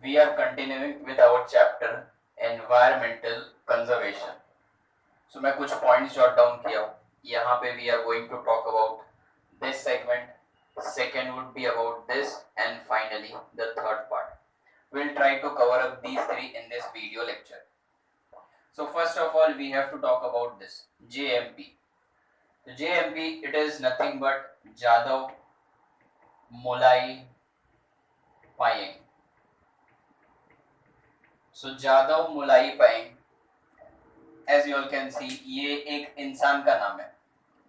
we are continuing with our chapter environmental conservation. So मैं कुछ points jot down किया हूँ. यहाँ पे we are going to talk about this segment. Second would be about this, and finally the third part. We'll try to cover up these three in this video lecture. So first of all, we have to talk about this JMP. So JMP, it is nothing but Jadhav Molai Payeng. So Jadhav Molai Payeng, as you all can see, ये एक इंसान का नाम है.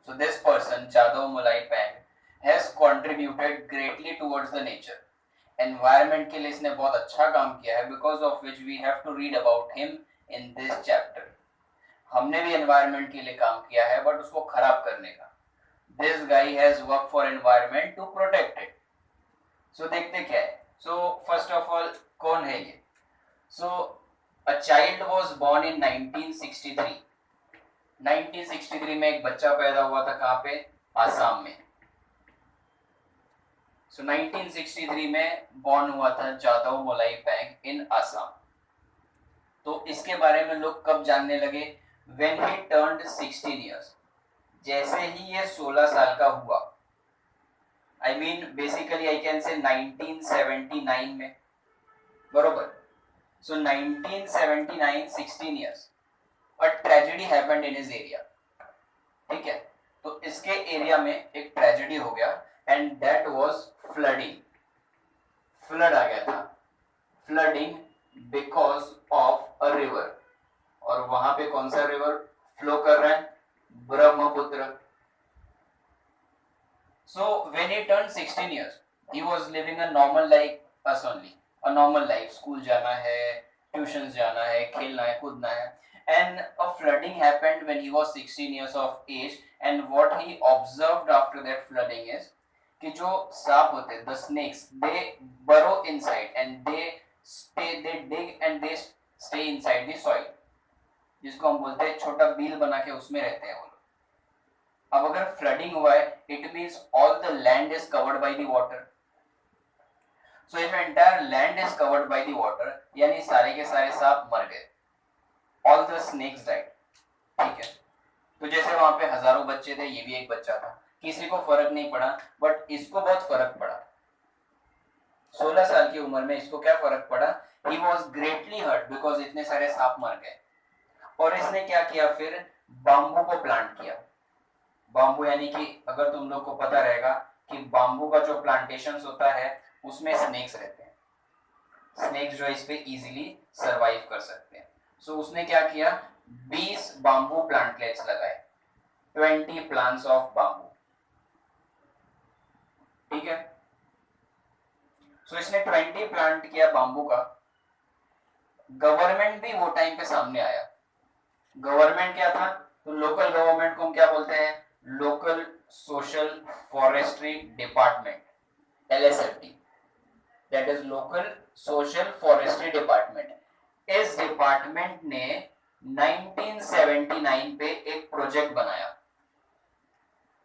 So this person, Jadhav Molai Payeng, has contributed greatly towards the nature. Environment के लिए इसने बहुत अच्छा काम किया है, because of which we have to read about him in this chapter. हमने भी environment के लिए काम किया है, but उसको खराब करने का. This guy has worked for environment to protect it. So देखते क्या है. So first of all, कौन है ये? So a child was born in 1963. 1963 में एक बच्चा पैदा हुआ था. कहाँ पे? आसाम में. So 1963 में बॉर्न हुआ था जादव मोलाई पैंग इन आसाम. तो इसके बारे में लोग कब जानने लगे? When he turned 16 years. जैसे ही ये 16 साल का हुआ, I mean basically I can say 1979 में, बरोबर. So 1979, 16 years, a tragedy happened in his area. ठीक है, तो इसके एरिया में एक ट्रेजेडी हो गया, and that was flooding. Flood आ गया था. Flooding because of a river. और वहां पे कौन सा रिवर फ्लो कर रहा है? Brahmaputra. So when he turned 16 years, he was living a normal life as only. A normal life. School जाना है, ट्यूशंस जाना है, खेलना है, कूदना है. And a flooding happened when he was 16 years of age. And what he observed after that flooding is कि जो सांप होते हैं, the snakes, they burrow inside and they dig and they stay inside the soil. जिसको हम बोलते हैं छोटा बील बना के उसमें रहते हैं वो लोग. अब अगर फ्लडिंग हुआ है, it means all the land is covered by the water. So if entire land is covered by the water, यानी सारे के सारे सांप मर गए. All the snakes died. ठीक है, तो जैसे वहां पे हजारों बच्चे थे, ये भी एक बच्चा था. किसी को फर्क नहीं पड़ा, बट इसको बहुत फर्क पड़ा. 16 साल की उम्र में इसको क्या फर्क पड़ा? He was greatly hurt because इतने सारे सांप मर गए. और इसने क्या किया फिर? बाम्बू को प्लांट किया. बाम्बू यानी कि अगर तुम लोग को पता रहेगा कि बाम्बू का जो प्लांटेशन होता है उसमें स्नेक्स रहते हैं. स्नेक्स जो इस पे इजीली सरवाइव कर सकते हैं. सो उसने क्या किया? 20 बाम्बू प्लांटलेट्स लगाए. 20 प्लांट्स ऑफ बाम्बू. ठीक है, सो इसने 20 प्लांट किया बाम्बू का. गवर्नमेंट भी वो टाइम पे सामने आया. गवर्नमेंट क्या था? तो लोकल गवर्नमेंट को हम क्या बोलते हैं? Local social forestry department, LSFD. That is local social forestry department. इस डिपार्टमेंट ने 1979 पे एक प्रोजेक्ट बनाया.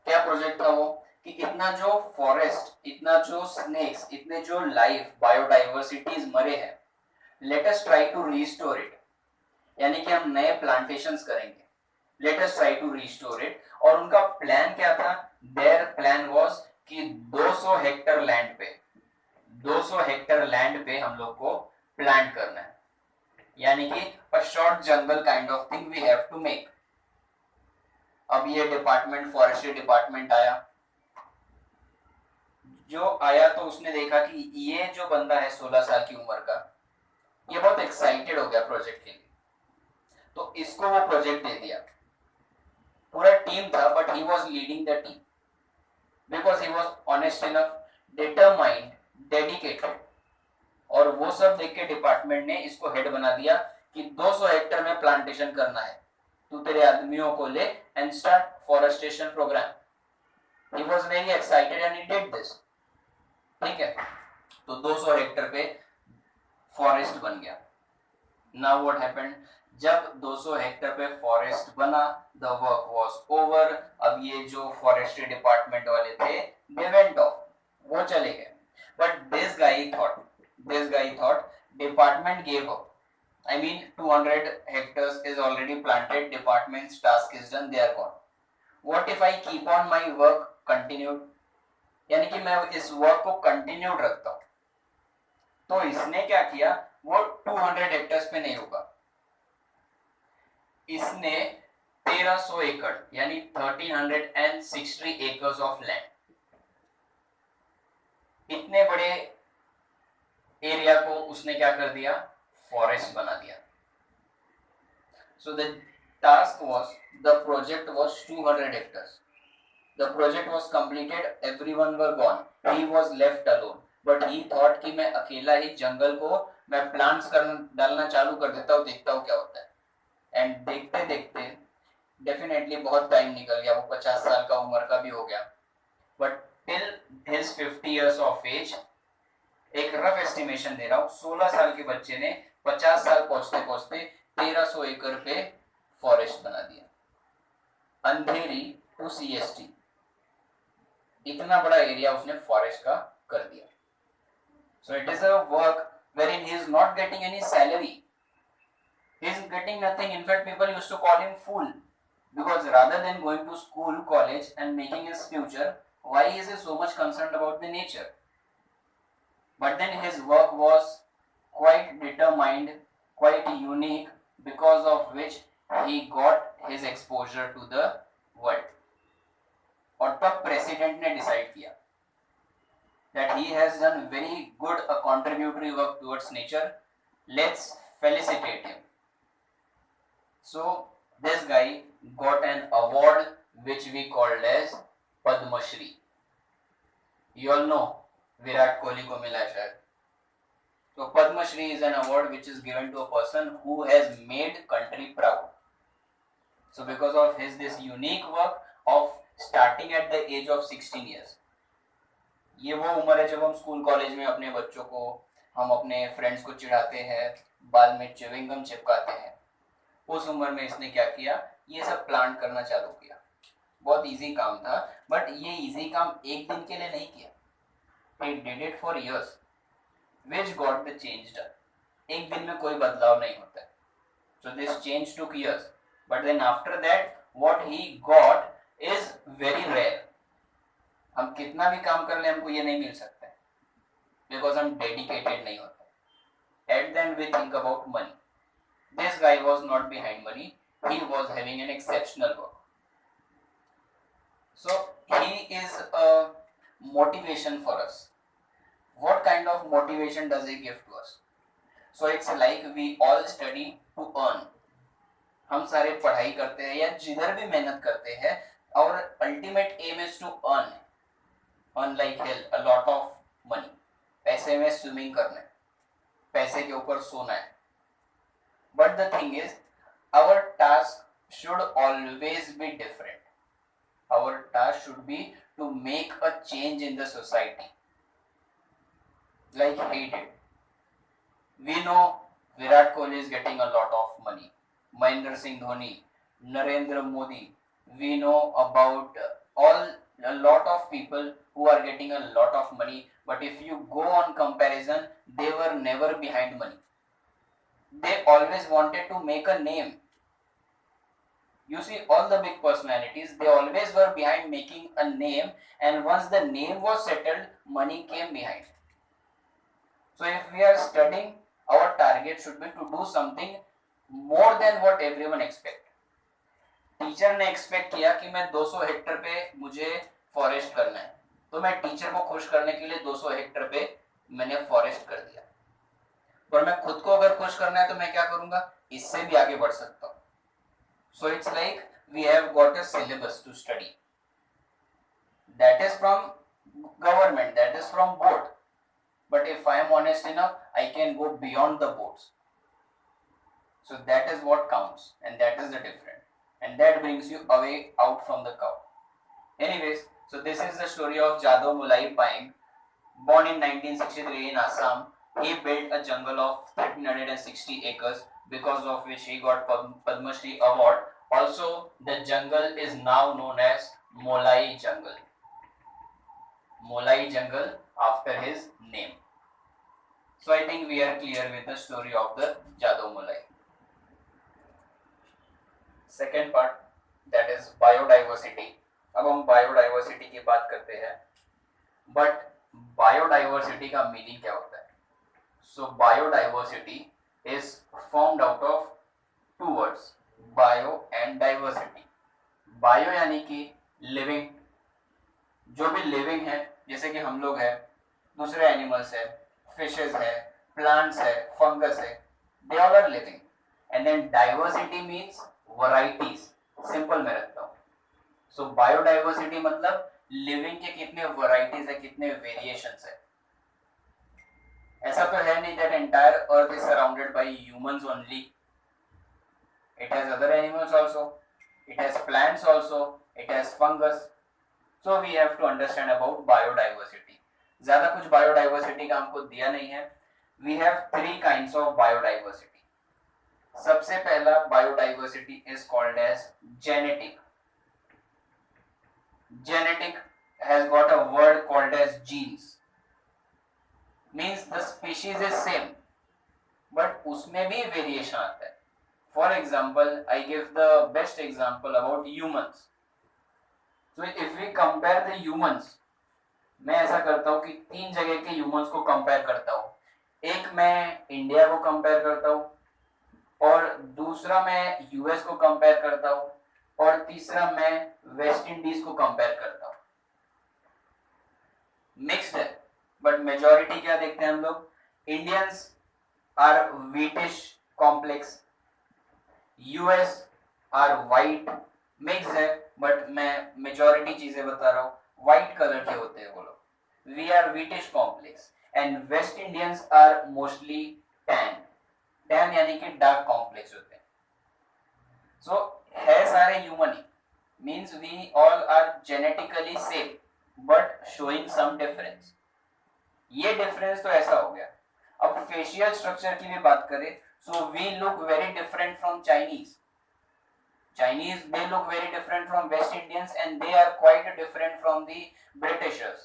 क्या प्रोजेक्ट था वो? कि इतना जो फॉरेस्ट, इतना जो स्नेक्स, इतने जो लाइफ बायोडाइवर्सिटीज मरे हैं, let us try to restore it. यानी कि हम नए प्लांटेशंस करेंगे. Let us try to restore it. और उनका प्लान क्या था? देयर प्लान वाज कि 200 हेक्टर लैंड पे, 200 हेक्टर लैंड पे हम लोग को प्लांट करना है. यानी कि a short jungle kind of thing we have to make. अब ये डिपार्टमेंट, फॉरेस्ट्री डिपार्टमेंट आया. जो आया तो उसने देखा कि ये जो बंदा है 16 साल की उम्र का, ये बहुत एक्साइटेड हो गया प्रोजेक्ट के लिए. तो इसको वो प्रोजेक्ट दे दिया. पूरा टीम था, but he was leading the team because he was honest enough, determined, dedicated. और वो सब देख के डिपार्टमेंट ने इसको हेड बना दिया कि 200 हेक्टर में प्लांटेशन करना है. तू तेरे आदमियों को ले and start forestation program. He was very excited and he did this. ठीक है, तो 200 हेक्टर पे फॉरेस्ट बन गया. Now what happened? जब 200 हेक्टर पे फॉरेस्ट बना, द वर्क वाज ओवर. अब ये जो फॉरेस्ट्री डिपार्टमेंट वाले थे, दे वेंट ऑफ, वो चले गए. But this guy thought Department gave up. I mean 200 hectares is already planted, department's task is done, they are gone. What if I keep on my work continued, यानी कि मैं इस work को continued रखता हूं. तो इसने क्या किया, वो 200 हेक्टर्स पे नहीं रुका, इसने 1300 एकड़ यानी 1360 एकर्स ऑफ लैंड, इतने बड़े एरिया को उसने क्या कर दिया, फॉरेस्ट बना दिया. So the task was, the project was 200 hectares. The project was completed, everyone were gone. He was left alone. But he thought कि मैं अकेला ही जंगल को मैं प्लांट्स डालना चालू कर देता हूँ, देखता हूँ क्या होता है. एंड देखते देखते डेफिनेटली बहुत टाइम निकल गया, वो 50 साल का उम्र का भी हो गया. But till his 50 years of age, एक रफ एस्टिमेशन दे रहा हूँ, 16 साल के बच्चे ने 50 साल पहुंचते पहुंचते 1300 एकड़ पे फॉरेस्ट बना दिया. अंधेरी टू CST, इतना बड़ा एरिया उसने फॉरेस्ट का कर दिया. So it is a work wherein he is not getting any salary, he is getting nothing. In fact, people used to call him fool, because rather than going to school, college and making his future, why is he so much concerned about the nature? But then his work was quite determined, quite unique, because of which he got his exposure to the world. और तब president ने decide किया that he has done very good a contributory work towards nature, let's felicitate him. So this guy got an award which we called as Padma Shri. You all know Virat Kohli को मिला शायद. So Padma Shri is an award which is given to a person who has made country proud. So because of his this unique work of starting at the age of 16 years, ये वो उम्र है जब हम school college में अपने बच्चों को, हम अपने फ्रेंड्स को चिढ़ाते हैं, बाल में च्युइंग गम चिपकाते हैं. उस उम्र में इसने क्या किया, ये सब प्लांट करना चालू किया. बहुत इजी काम था, बट ये इजी काम एक दिन के लिए नहीं किया. He did it for years, which got the change done. एक दिन में कोई बदलाव नहीं होता है. So this change took years, but then after that what he got is very rare. हम कितना भी काम कर ले हमको ये नहीं मिल सकता है, because हम dedicated नहीं होते. At the end we think about money. This guy was not behind money, he was having an exceptional work. So he is a motivation for us. What kind of motivation does he give to us? So it's like we all study to earn. हम सारे पढ़ाई करते हैं या जिधर भी मेहनत करते हैं, our ultimate aim is to earn like hell a lot of money. पैसे में स्विमिंग करना है, पैसे के ऊपर सोना है. But the thing is, our task should always be different. Our task should be to make a change in the society, like he did. We know Virat Kohli is getting a lot of money, Mahendra Singh Dhoni, Narendra Modi. We know about a lot of people who are getting a lot of money, but if you go on comparison, they were never behind money. They always wanted to make a name. You see, all the big personalities, they always were behind making a name, and once the name was settled, money came behind. So if we are studying, our target should be to do something more than what everyone expect. Teacher ने expect किया कि मैं 200 hectare पे मुझे forest करना है, तो मैं टीचर को खुश करने के लिए 200 हेक्टर पे मैंने फॉरेस्ट कर दिया. पर मैं खुद को अगर खुश करना है तो मैं क्या करूंगा, इससे भी आगे बढ़ सकता हूँ. So it's like we have got a syllabus to study. That is from government, that is from board. But if I am honest enough, I can go beyond the boards. So that is what counts, and that is the difference. And that brings you away out from the cow. Anyways, so this is the story of Jadhav Mulai Paeng. Born in 1963 in Assam, he built a jungle of 1360 acres, because of which he got Padma Shri award. Also, the jungle is now known as Molai Jungle. Molai Jungle after his name. So I think we are clear with the story of the Jadoo Mulai. Second part, that is biodiversity. अब हम biodiversity की बात करते हैं, but biodiversity का meaning क्या होता है? So biodiversity is formed out of two words, bio and diversity. Bio यानी कि लिविंग, जो भी लिविंग है, जैसे कि हम लोग हैं, दूसरे एनिमल्स है, फिशेस है, प्लांट्स है, फंगस है, they all are living. And then diversity means varieties, simple में रखता हूँ. सो बायोडाइवर्सिटी मतलब लिविंग के कितने वैरायटीज है, कितने वेरिएशंस है. ऐसा तो है नहीं that entire earth is surrounded by humans only. It has other animals also, it has plants also, it has fungus. So we have to understand about biodiversity. ज्यादा कुछ biodiversity का हमको दिया नहीं है. We have three kinds of biodiversity. सबसे पहला biodiversity is called as genetic. Genetic has got a word called as genes. Means the species is same, but उसमें भी variation आता है. For example, I give the best example about humans. So if we compare the humans, मैं ऐसा करता हूँ कि तीन जगह के humans को compare करता हूँ. एक मैं इंडिया को compare करता हूँ, और दूसरा मैं यूएस को compare करता हूँ, और तीसरा मैं वेस्ट इंडीज को compare करता हूँ. Mixed है, but majority क्या देखते हैं हम लोग? Indians are wheatish complex, US are white. Mix है, बट मैं मेजोरिटी चीजें बता रहा हूँ. व्हाइट कलर के होते हैं वो लोग. We are wheatish complex. And West Indians are mostly tan. Tan यानी कि डार्क कॉम्प्लेक्स होते हैं. सो है सारे ह्यूमन ही. Means we all are genetically same but showing some difference. ये डिफरेंस तो ऐसा हो गया. अब फेशियल स्ट्रक्चर की भी बात करें, so we look very different from Chinese. Chinese, they look very different from West Indians, and they are quite different from the Britishers.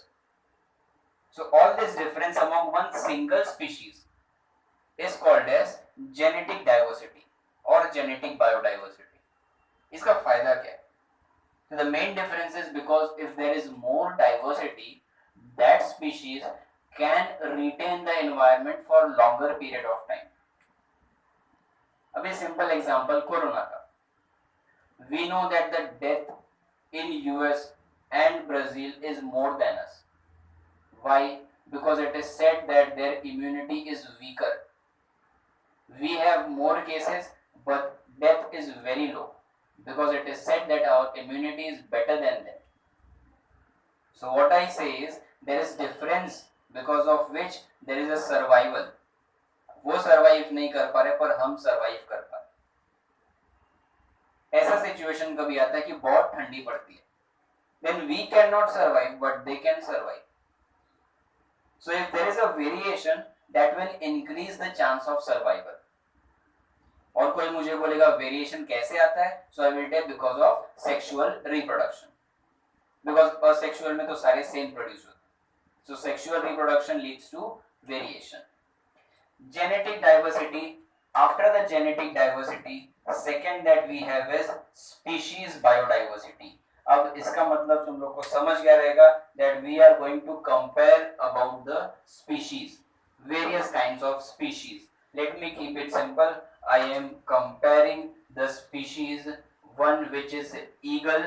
So all this difference among one single species is called as genetic diversity or genetic biodiversity. इसका फायदा क्या है? So the main difference is because if there is more diversity, that species can retain the environment for longer period of time. अभी simple example corona का. We know that the death in US and Brazil is more than us. Why? Because it is said that their immunity is weaker. We have more cases, but death is very low because it is said that our immunity is better than them. So what I say is there is difference because of which there is a survival. वो survive नहीं कर पा रहे पर हम survive कर पा रहे. ऐसा सिचुएशन कभी आता है कि बहुत ठंडी पड़ती है, then we cannot survive but they can survive. So if there is a variation, that will increase the chance of survival. और कोई मुझे बोलेगा वेरिएशन कैसे आता है? So I will tell because of sexual reproduction. Because asexual में तो सारे same produce होते हैं. So sexual reproduction leads to variation. Genetic diversity. After the genetic diversity, second that we have is species biodiversity. अब इसका मतलब तुम लोग को समझ गया रहेगा that we are going to compare about the species, various kinds of species. Let me keep it simple. I am comparing the species, one which is eagle,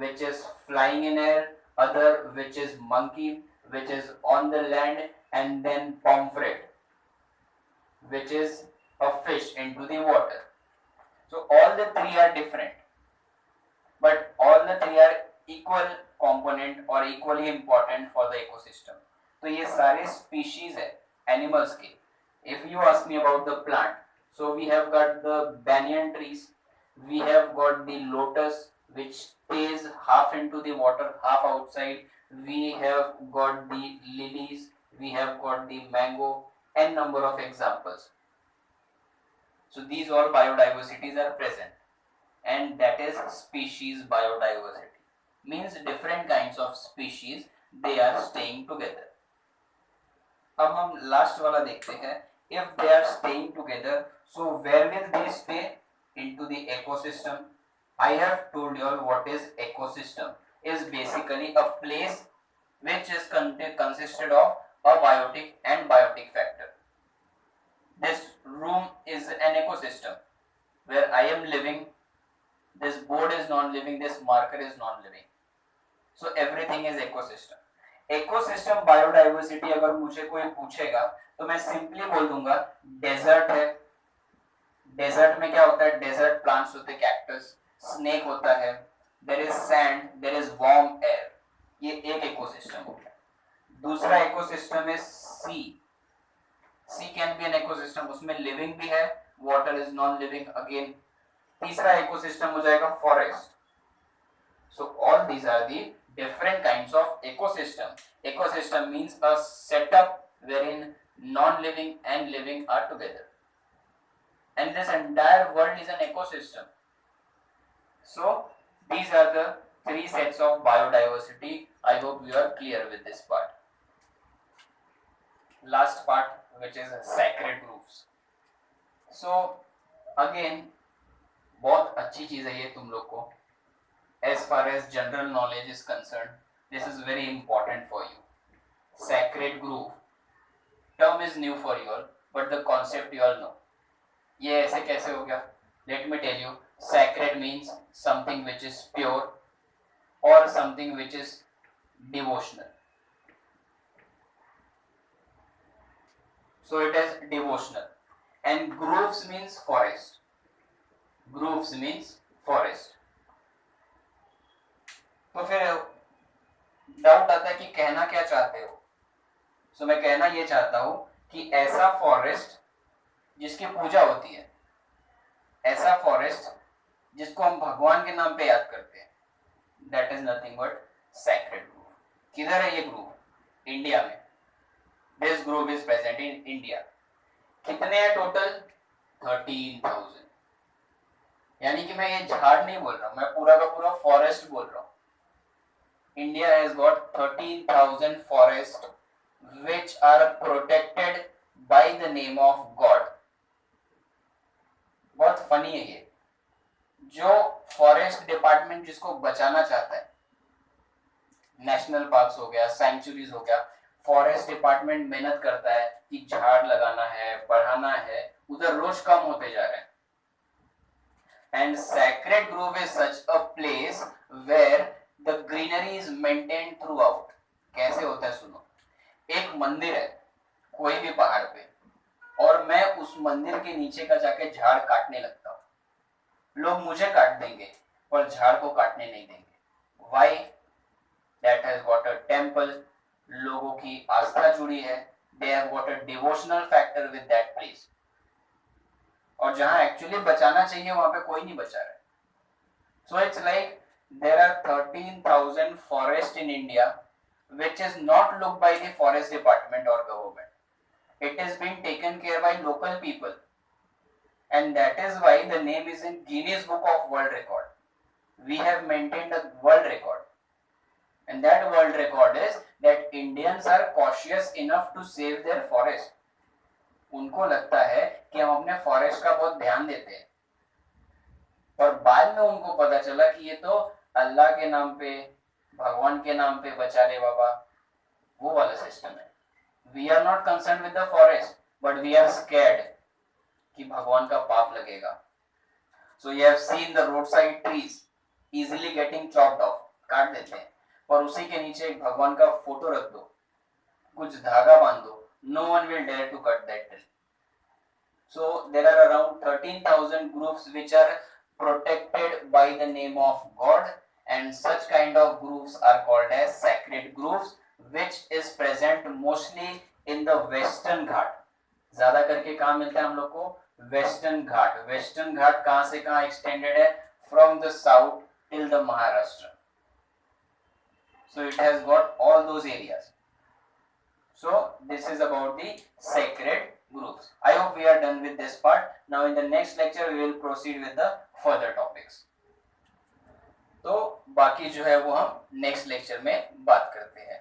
which is flying in air, other which is monkey, which is on the land, and then pomfret, which is a fish into the water. So all the three are different, but all the three are equal component or equally important for the ecosystem. तो ये सारे species है animals के. If you ask me about the plant, so we have got the banyan trees, we have got the lotus which stays half into the water, half outside. We have got the lilies, we have got the mango, n number of examples. So these all biodiversities are present, and that is species biodiversity. Means different kinds of species, they are staying together. अब हम last वाला देखते हैं, if they are staying together so where will they stay, into the ecosystem. I have told you all what is ecosystem. Is basically a place which is consisted of a biotic and biotic factor. This room is an ecosystem where I am living, this board is non-living, this marker is non-living. So everything is ecosystem. Ecosystem biodiversity अगर मुझे कोई पूछेगा तो मैं simply बोल दूंगा desert है. Desert में क्या होता है? डेजर्ट प्लांट्स होते हैं, कैक्टस, स्नेक होता है, there is sand, there is warm air. ये एक इकोसिस्टम हो गया. दूसरा इकोसिस्टम है sea. Sea can be an ecosystem, उसमें लिविंग भी है, water is non living again. तीसरा इकोसिस्टम हो जाएगा forest. So all these are the different kinds of ecosystem. Ecosystem means a setup wherein non-living and living are together, and this entire world is an ecosystem. So these are the three sets of biodiversity. I hope you are clear with this part. Last part, which is sacred groves. So again बहुत अच्छी चीज है ये तुम लोग को. As far as general knowledge is concerned, this is very important for you. Sacred groove term is new for you all, but the concept you all know. ये ऐसे कैसे हो गया? Let me tell you. Sacred means something which is pure or something which is devotional. So it is devotional. And grooves means forest. Grooves means forest. तो फिर doubt आता है कि कहना क्या चाहते हो. सो मैं कहना ये चाहता हूं कि ऐसा फॉरेस्ट जिसकी पूजा होती है, ऐसा फॉरेस्ट जिसको हम भगवान के नाम पे याद करते हैं, that is nothing but sacred groove. किधर है ये ग्रूव? इंडिया में. This groove is present in India. कितने हैं टोटल? 13,000. यानी कि मैं ये झाड़ नहीं बोल रहा हूं, मैं पूरा का पूरा फॉरेस्ट बोल रहा हूं. India has got 13,000 forests which are protected by the name of God. बहुत फनी है ये. जो फॉरेस्ट डिपार्टमेंट जिसको बचाना चाहता है, नेशनल पार्क्स हो गया, सैंक्चुरीज हो गया, फॉरेस्ट डिपार्टमेंट मेहनत करता है कि झाड़ लगाना है, बढ़ाना है, उधर रोज कम होते जा रहे हैं. And sacred grove is such a place where the greenery is maintained throughout. कैसे होता है सुनो. एक मंदिर है कोई भी पहाड़ पे, और मैं उस मंदिर के नीचे का जाके झाड़ काटने लगता हूँ. लोग मुझे काट देंगे पर झाड़ को काटने नहीं देंगे. Why? That has got a temple. लोगों की आस्था जुड़ी है. They have got a devotional factor with that place. और जहाँ एक्चुअली बचाना चाहिए वहां पे कोई नहीं बचा रहा है. So it's like there are 13,000 forests in India which is not looked by the forest department or government. It is being taken care by local people, and that is why the name is in Guinness Book of World Record. We have maintained a world record, and that world record is that Indians are cautious enough to save their forest. उनको लगता है कि हम अपने forest का बहुत ध्यान देते हैं, पर बाद में उनको पता चला कि ये तो अल्लाह के नाम पे, भगवान के नाम पे बचा ले बाबा, वो वाला सिस्टम है. We are not concern with the forest, but we are scared कि भगवान का पाप लगेगा. So you have seen the road side trees easily getting chopped off, काट देते हैं, और उसी के नीचे एक भगवान का फोटो रख दो, कुछ धागा बांध दो, no one will dare to cut that tree. So there are around 13,000 groups which are protected by the name of God, and such kind of grooves are called as sacred grooves, which is present mostly in the western ghat. ज्यादा करके कहाँ मिलता है हम लोग को? Western घाट. Western घाट कहाँ से कहाँ एक्सटेंडेड है? From the south till the Maharashtra. So it has got all those areas. So this is about the sacred grooves. I hope we are done with this part. Now in the next lecture we will proceed with the further topics. तो बाकी जो है वो हम next lecture में बात करते हैं.